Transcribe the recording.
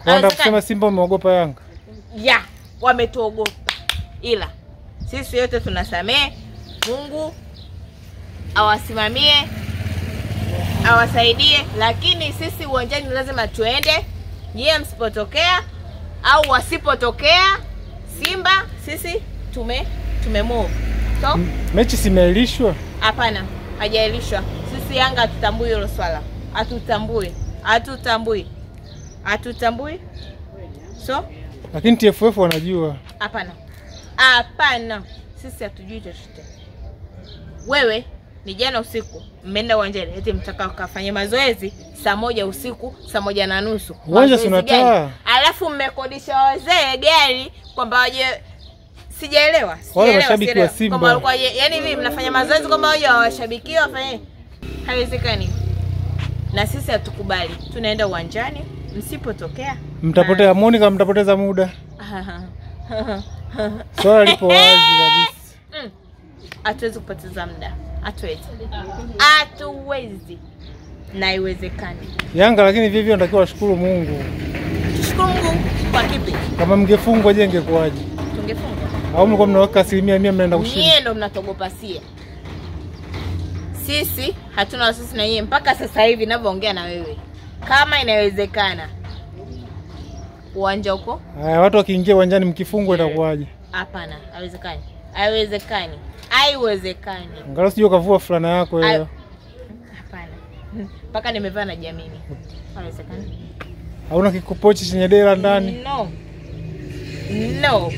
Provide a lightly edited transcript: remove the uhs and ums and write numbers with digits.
Wanda kusema Simba umeogopa Yanga? Ya, wametuogopa. Ila sisi yote tunasamee. Mungu awasimamie, awasaidie, lakini sisi uwanjani lazima tuende. Nyie msipotokea au wasipotokea Simba, sisi tumemove. So, mechi simeahirishwa? Hapana, hajaahirishwa. Sisi Yanga hatutambui hilo swala. Hatutambui. So, lakini TFF wanajua. Hapana. Sisi hatujui chochote. Wewe ni jana usiku mmeenda uwanjani eti mtaka kufanya mazoezi saa 1 usiku, saa 1:30. Uwanja unataa. Alafu mmekodisha wazee gari kwamba waje, sijaelewa. Wale mashabiki wa Simba. Kama walikuwa yani hivi mnafanya mazoezi kama waje washabiki wafanye. Haiwezekani. Na sisi hatukubali. Tunaenda uwanjani, msipotokea mtapotea. Monica, mtapoteza muda. Swala lipo wazi kabisa. Hatuwezi kupoteza muda. Hatuwezi. Na iwezekani. Yanga lakini vivyo natakiwa washukuru Mungu. Tushukuru Mungu kwa kipi? Kama mngefungwa je ingekuaje? Tungefungwa. Au mlikuwa mnaweka 100% mnaenda kushinda? Nyie ndo mnatogopa sie. Sisi hatuna wasiwasi na nyie mpaka sasa hivi ninavyoongea na wewe. Kama inawezekana uwanja huko. Haya, watu wakiingia uwanjani mkifungwa itakuwaje? Hapana, haiwezekani. Haiwezekani. Angalau sio kavua fulana yako hiyo. Hapana. Mpaka nimevaa na jamini. Haiwezekani. Hauna kikopochi chenye dela ndani? No.